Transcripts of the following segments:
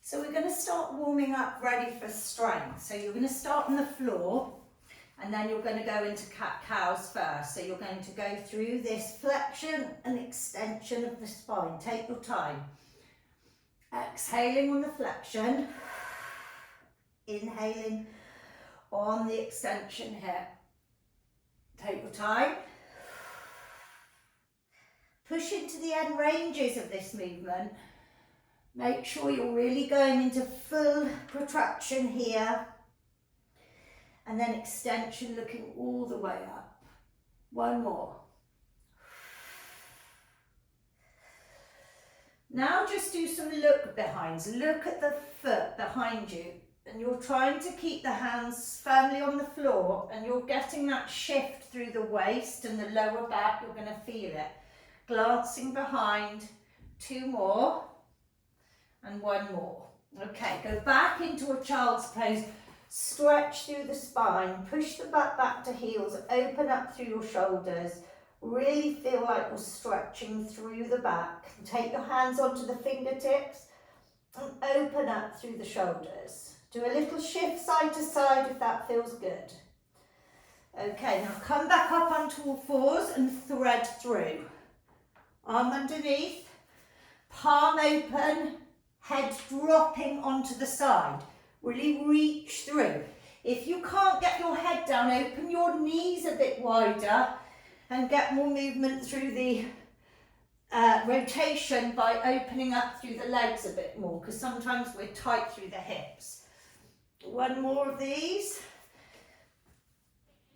So we're going to start warming up, ready for strength. So you're going to start on the floor, and then you're going to go into cat-cows first. So you're going to go through this flexion and extension of the spine. Take your time. Exhaling on the flexion, inhaling on the extension here. Take your time. Push into the end ranges of this movement. Make sure you're really going into full protraction here. And then extension looking all the way up. One more. Now just do some look behinds. Look at the foot behind you. And you're trying to keep the hands firmly on the floor, and you're getting that shift through the waist and the lower back. You're going to feel it. Glancing behind. 2 more. And 1 more. Okay, go back into a child's pose. Stretch through the spine. Push the butt back to heels. Open up through your shoulders. Really feel like you're stretching through the back. Take your hands onto the fingertips and open up through the shoulders. Do a little shift side to side if that feels good. Okay, now come back up onto all fours and thread through. Arm underneath, palm open, head dropping onto the side. Really reach through. If you can't get your head down, open your knees a bit wider and get more movement through the rotation by opening up through the legs a bit more, because sometimes we're tight through the hips. 1 more of these.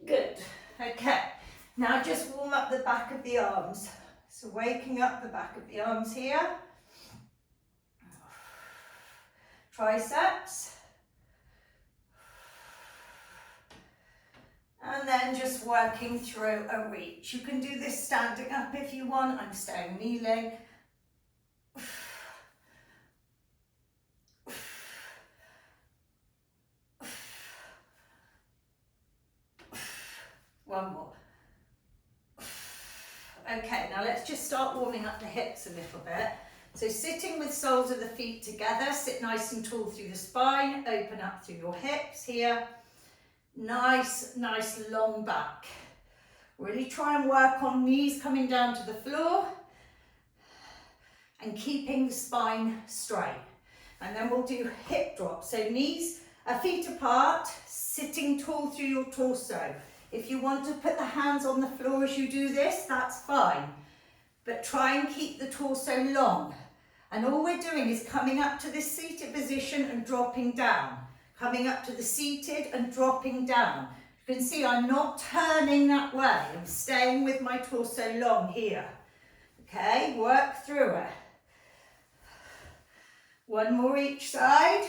Good. Okay. Now just warm up the back of the arms. So waking up the back of the arms here. Triceps. And then just working through a reach. You can do this standing up if you want. I'm staying kneeling. 1 more. Okay, now let's just start warming up the hips a little bit. So sitting with soles of the feet together, sit nice and tall through the spine, open up through your hips here. Nice long back. Really try and work on knees coming down to the floor and keeping the spine straight. And then we'll do hip drops. So knees are feet apart, sitting tall through your torso. If you want to put the hands on the floor as you do this, that's fine. But try and keep the torso long. And all we're doing is coming up to this seated position and dropping down. Coming up to the seated and dropping down. You can see I'm not turning that way. I'm staying with my torso long here. Okay, work through it. 1 more each side.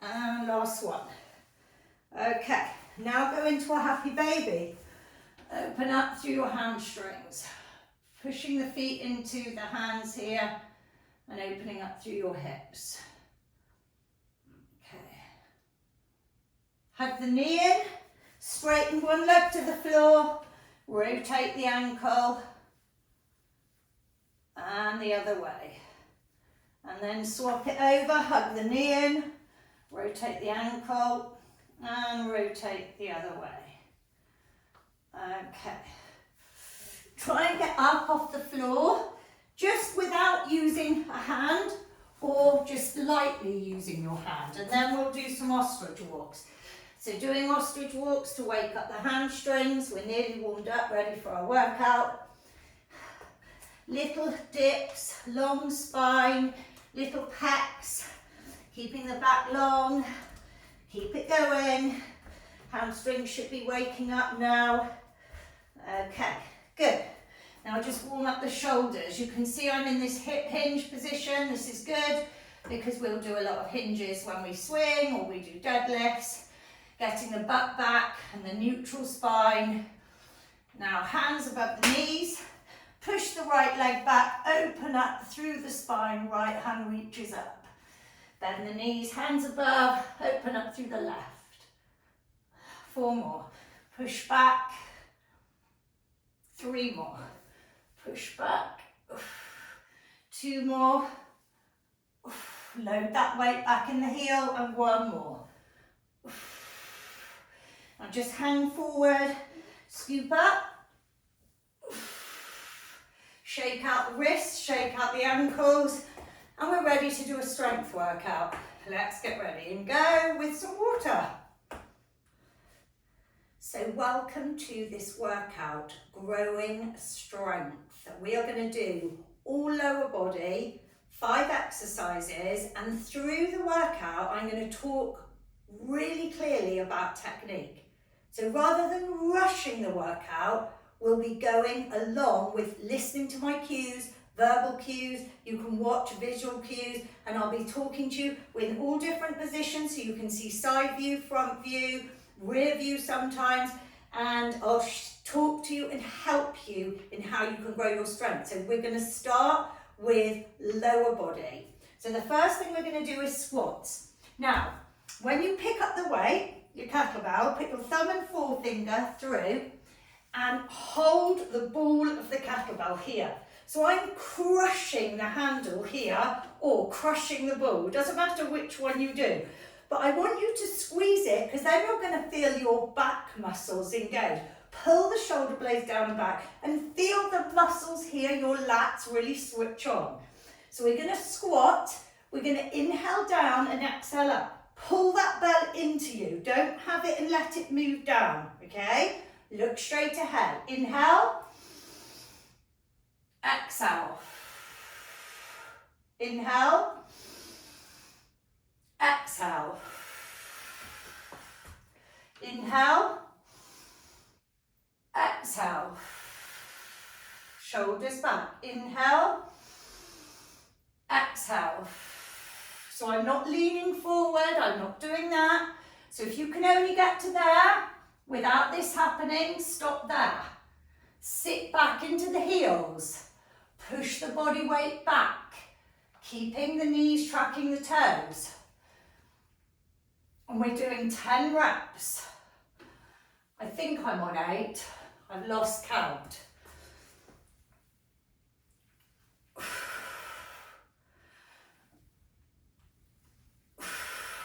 And last one. Okay, now go into a happy baby. Open up through your hamstrings. Pushing the feet into the hands here and opening up through your hips. Okay. Hug the knee in, straighten one leg to the floor, rotate the ankle and the other way. And then swap it over, hug the knee in, rotate the ankle and rotate the other way. Okay. Try and get up off the floor, just without using a hand or just lightly using your hand. And then we'll do some ostrich walks. So doing ostrich walks to wake up the hamstrings. We're nearly warmed up, ready for our workout. Little dips, long spine, little pecs, keeping the back long. Keep it going. Hamstrings should be waking up now. Okay. Good. Now just warm up the shoulders. You can see I'm in this hip hinge position. This is good because we'll do a lot of hinges when we swing or we do deadlifts. Getting the butt back and the neutral spine. Now hands above the knees. Push the right leg back. Open up through the spine. Right hand reaches up. Bend the knees. Hands above. Open up through the left. 4 more. Push back. 3 more. Push back. 2 more. Load that weight back in the heel and one more. Now just hang forward, scoop up. Shake out the wrists, shake out the ankles, and we're ready to do a strength workout. Let's get ready and go with some water. So welcome to this workout, growing strength. We are going to do all lower body, 5 exercises, and through the workout, I'm going to talk really clearly about technique. So rather than rushing the workout, we'll be going along with listening to my cues, verbal cues, you can watch visual cues, and I'll be talking to you in all different positions so you can see side view, front view, rear view sometimes, and I'll talk to you and help you in how you can grow your strength. So we're going to start with lower body. So the first thing we're going to do is squats. Now, when you pick up the weight, your kettlebell, put your thumb and forefinger through and hold the ball of the kettlebell here. So I'm crushing the handle here or crushing the ball. It doesn't matter which one you do. But I want you to squeeze it because then you're going to feel your back muscles engage. Pull the shoulder blades down and back and feel the muscles here, your lats really switch on. So we're going to squat, we're going to inhale down and exhale up. Pull that bell into you. Don't have it and let it move down, okay? Look straight ahead. Inhale, exhale. Inhale, exhale. Inhale, exhale. Shoulders back. Inhale, exhale. So I'm not leaning forward, I'm not doing that. So if you can only get to there without this happening, stop there. Sit back into the heels. Push the body weight back, keeping the knees tracking the toes. And we're doing 10 reps. I think I'm on 8. I've lost count.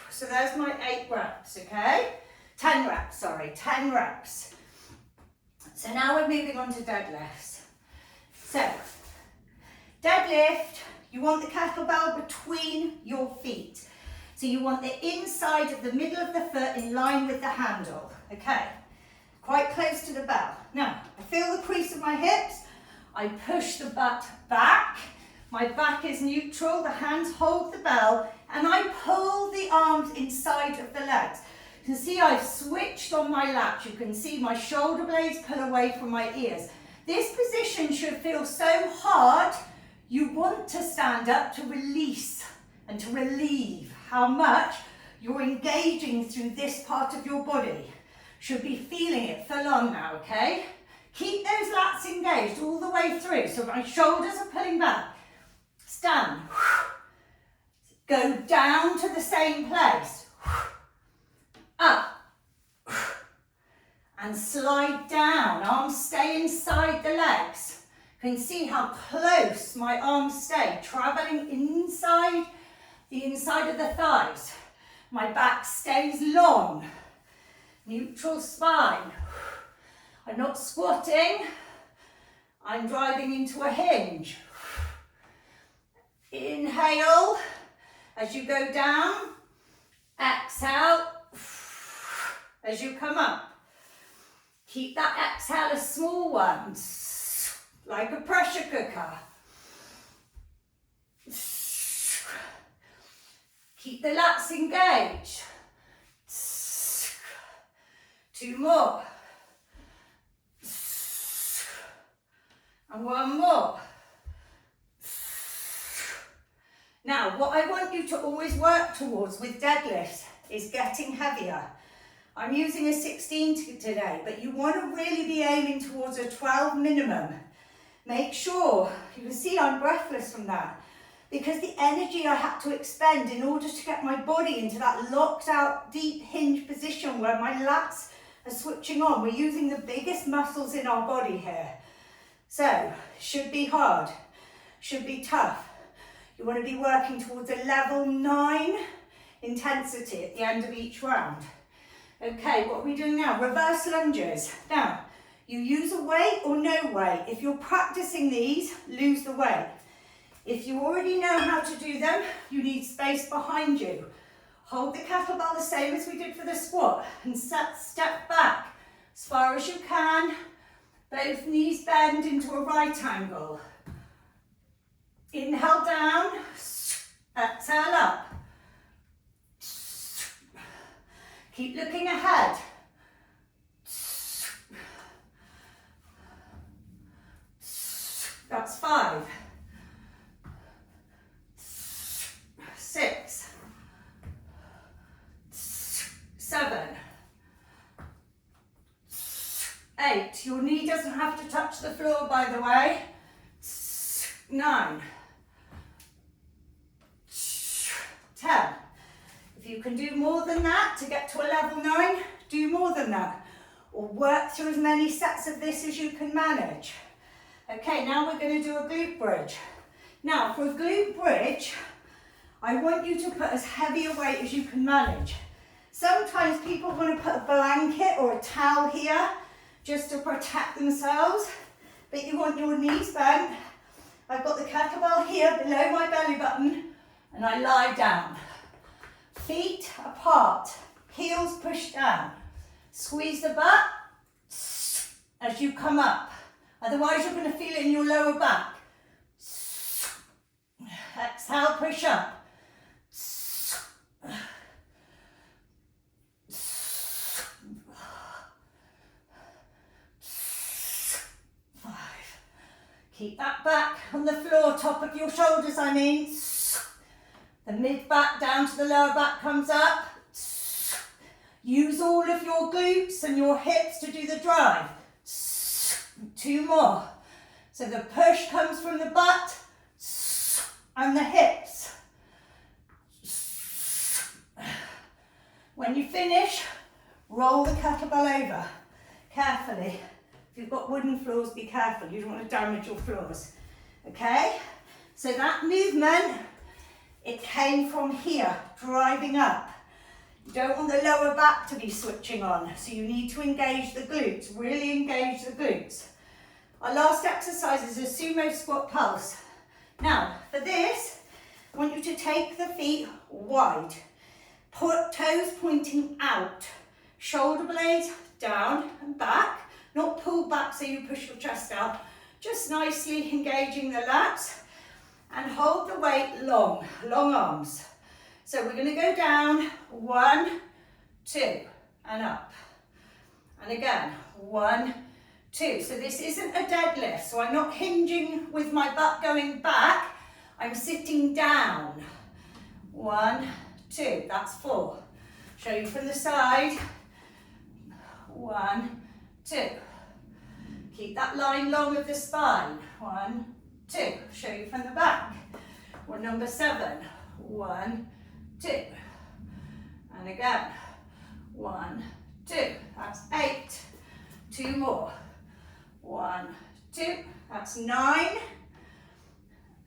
So there's my 8 reps, okay? 10 reps, sorry, 10 reps. So now we're moving on to deadlifts. So, deadlift, you want the kettlebell between your feet. So you want the inside of the middle of the foot in line with the handle, okay? Quite close to the bell. Now, I feel the crease of my hips. I push the butt back. My back is neutral, the hands hold the bell, and I pull the arms inside of the legs. You can see I've switched on my lats. You can see my shoulder blades pull away from my ears. This position should feel so hard, you want to stand up to release and to relieve how much you're engaging through this part of your body. Should be feeling it full on now, okay? Keep those lats engaged all the way through, so my shoulders are pulling back. Stand. Go down to the same place. Up. And slide down. Arms stay inside the legs. You can see how close my arms stay, traveling inside the inside of the thighs. My back stays long. Neutral spine. I'm not squatting. I'm driving into a hinge. Inhale as you go down. Exhale as you come up. Keep that exhale a small one, like a pressure cooker. Keep the lats engaged. 2 more. And 1 more. Now, what I want you to always work towards with deadlifts is getting heavier. I'm using a 16 today, but you want to really be aiming towards a 12 minimum. Make sure, you can see I'm breathless from that, because the energy I had to expend in order to get my body into that locked out deep hinge position where my lats are switching on. We're using the biggest muscles in our body here. So, should be hard, should be tough. You want to be working towards a level 9 intensity at the end of each round. Okay, what are we doing now? Reverse lunges. Now, you use a weight or no weight. If you're practicing these, lose the weight. If you already know how to do them, you need space behind you. Hold the kettlebell the same as we did for the squat and step back as far as you can. Both knees bend into a right angle. Inhale down, exhale up. Keep looking ahead. That's 5, 6, 7, 8. Your knee doesn't have to touch the floor, by the way. 9, 10. If you can do more than that to get to a level 9, do more than that. Or work through as many sets of this as you can manage. Okay, now we're going to do a glute bridge. Now, for a glute bridge, I want you to put as heavy a weight as you can manage. Sometimes people want to put a blanket or a towel here just to protect themselves, but you want your knees bent. I've got the kettlebell here below my belly button, and I lie down. Feet apart, heels pushed down. Squeeze the butt as you come up. Otherwise, you're going to feel it in your lower back. Exhale, push up. 5. Keep that back on the floor, top of your shoulders, I mean. The mid back down to the lower back comes up. Use all of your glutes and your hips to do the drive. 2 more. So the push comes from the butt and the hips. When you finish, roll the kettlebell over carefully. If you've got wooden floors, be careful. You don't want to damage your floors. Okay? So that movement, it came from here, driving up. You don't want the lower back to be switching on, so you need to engage the glutes, really engage the glutes. Our last exercise is a sumo squat pulse. Now, for this, I want you to take the feet wide, toes pointing out, shoulder blades down and back, not pulled back so you push your chest out, just nicely engaging the lats, and hold the weight long arms. So we're going to go down, 1, 2, and up. And again, 1, 2. So this isn't a deadlift, so I'm not hinging with my butt going back, I'm sitting down. 1, 2, that's 4. Show you from the side. 1, 2. Keep that line long of the spine. 1, 2. Show you from the back. Or number 7. 1, 2. And again. 1, 2. That's 8. 2 more. 1, 2. That's 9.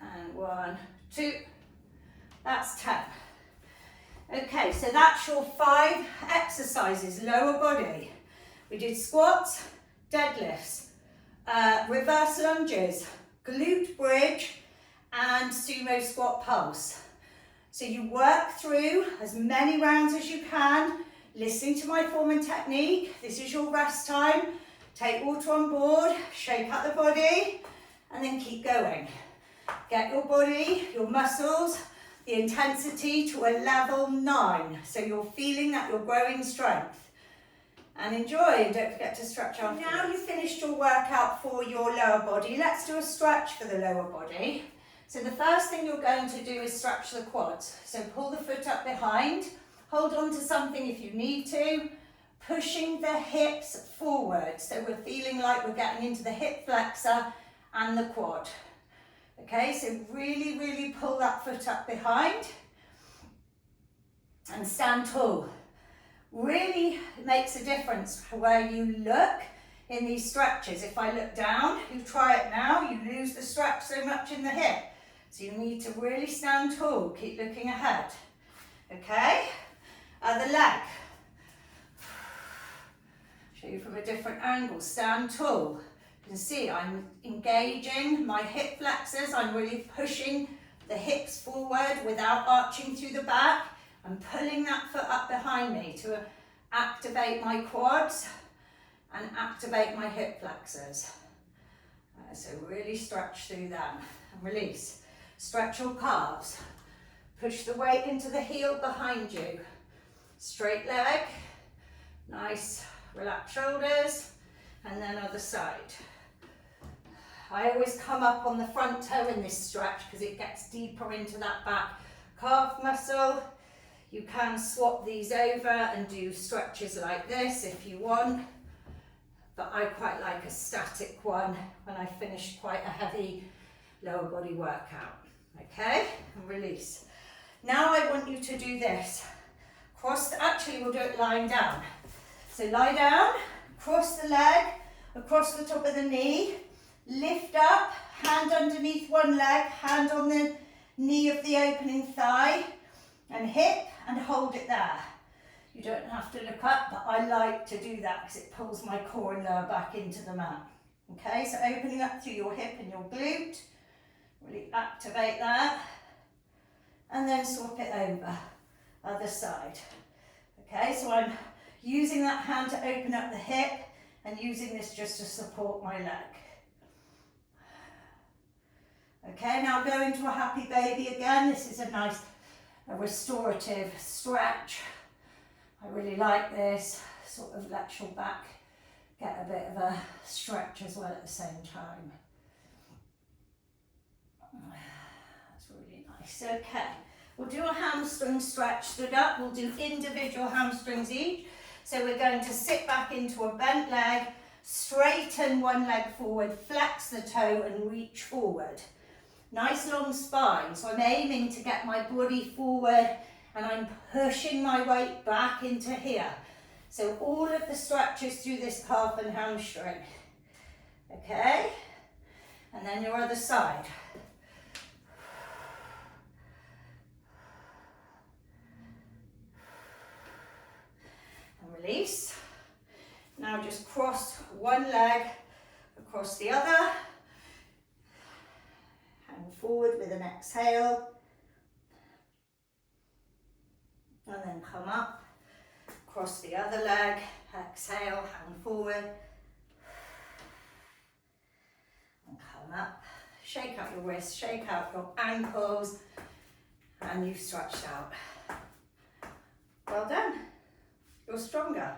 And 1, 2. That's 10. Okay, so that's your 5 exercises, lower body. We did squats, deadlifts, reverse lunges, glute bridge, and sumo squat pulse. So you work through as many rounds as you can, listening to my form and technique. This is your rest time. Take water on board, shake out the body, and then keep going. Get your body, your muscles, the intensity to a level 9. So you're feeling that you're growing strength. And enjoy, and don't forget to stretch after. Now you've finished your workout for your lower body, let's do a stretch for the lower body. So the first thing you're going to do is stretch the quads. So pull the foot up behind, hold on to something if you need to, pushing the hips forward. So we're feeling like we're getting into the hip flexor and the quad. Okay, so really, really pull that foot up behind and stand tall. Really makes a difference where you look in these stretches. If I look down, you try it now, you lose the stretch so much in the hip. So you need to really stand tall, keep looking ahead. Okay? Other leg. Show you from a different angle, stand tall. You can see I'm engaging my hip flexors, I'm really pushing the hips forward without arching through the back. I'm pulling that foot up behind me to activate my quads and activate my hip flexors. So really stretch through them and release. Stretch your calves. Push the weight into the heel behind you. Straight leg. Nice, relax shoulders. And then other side. I always come up on the front toe in this stretch because it gets deeper into that back calf muscle. You can swap these over and do stretches like this if you want. But I quite like a static one when I finish quite a heavy lower body workout. Okay, and release. Now I want you to do this. Actually we'll do it lying down. So lie down, cross the leg, across the top of the knee, lift up, hand underneath one leg, hand on the knee of the opening thigh, and hip, and hold it there. You don't have to look up, but I like to do that because it pulls my core and lower back into the mat. Okay, so opening up through your hip and your glute, really activate that, and then swap it over, other side. Okay, so I'm using that hand to open up the hip and using this just to support my leg. Okay, now go into a happy baby again. This is a nice restorative stretch. I really like this, sort of lets your back get a bit of a stretch as well at the same time. That's really nice. Okay, we'll do a hamstring stretch, stood up. We'll do individual hamstrings each. So we're going to sit back into a bent leg, straighten one leg forward, flex the toe and reach forward. Nice long spine, so I'm aiming to get my body forward and I'm pushing my weight back into here. So all of the stretches through this calf and hamstring. Okay? And then your other side. And release. Now just cross one leg across the other. Hang forward with an exhale. And then come up, cross the other leg, exhale, hang forward. And come up, shake out your wrists, shake out your ankles, and you've stretched out. Well done, you're stronger.